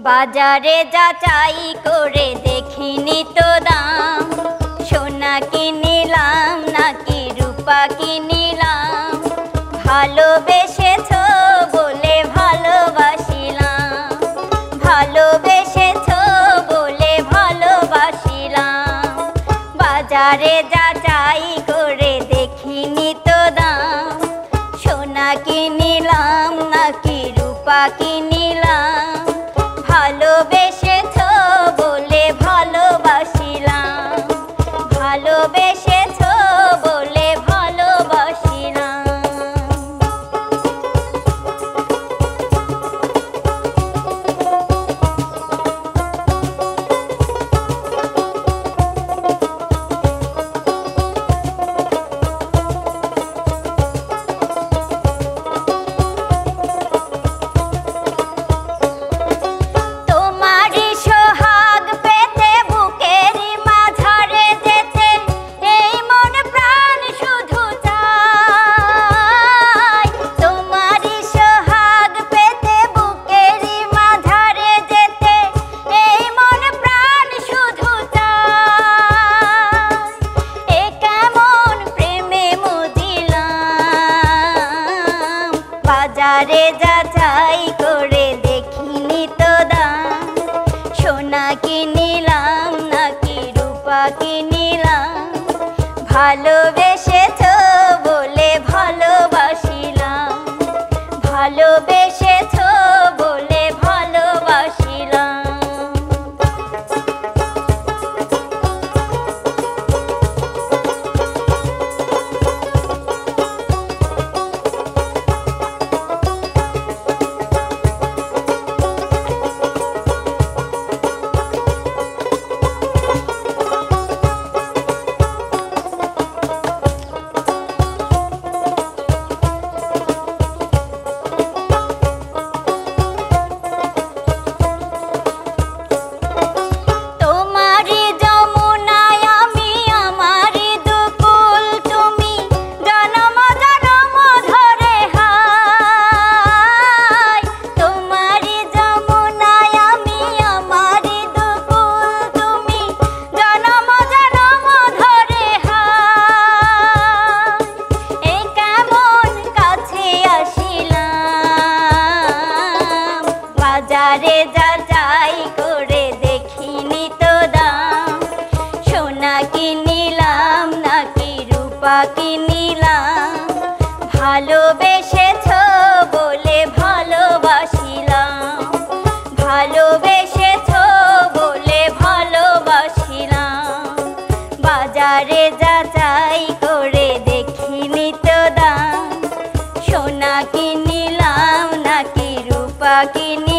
বাজারে যাচাই করে দেখিনি তো দাম, সোনা কিনিলাম নাকি রূপা কিনিলাম, ভালোবেসেছো বলে ভালোবাসিলাম, ভালোবেসেছো বলে ভালোবাসিলাম। বাজারে যাচাই করে দেখিনি তো দাম, সোনা কিনিলাম নাকি রূপা কিনিলাম, ভালোবেসেছো বলে ভালোবাসিলাম, ভালোবেসেছো বলে ভালোবাসিলাম। বাজারে যাচাই করে দেখিনি তো দাম, সোনা কিনিলাম নাকি রূপা কিনিলাম, ভালোবেসেছো বলে ভালোবাসিলাম, ভালোবেসেছো বলে ভালোবাসিলাম। বাজারে যাচাই করে দেখিনি তো দাম, সোনা কিনিলাম নাকি রূপা কিনিলাম, ভালোবেসেছো বলে ভালোবাসিলাম, ভালোবেসেছো বলে ভালোবাসিলাম। বাজারে যাচাই করে দেখিনি তো দাম, সোনা কিনিলাম নাকি রূপা কিনিলাম,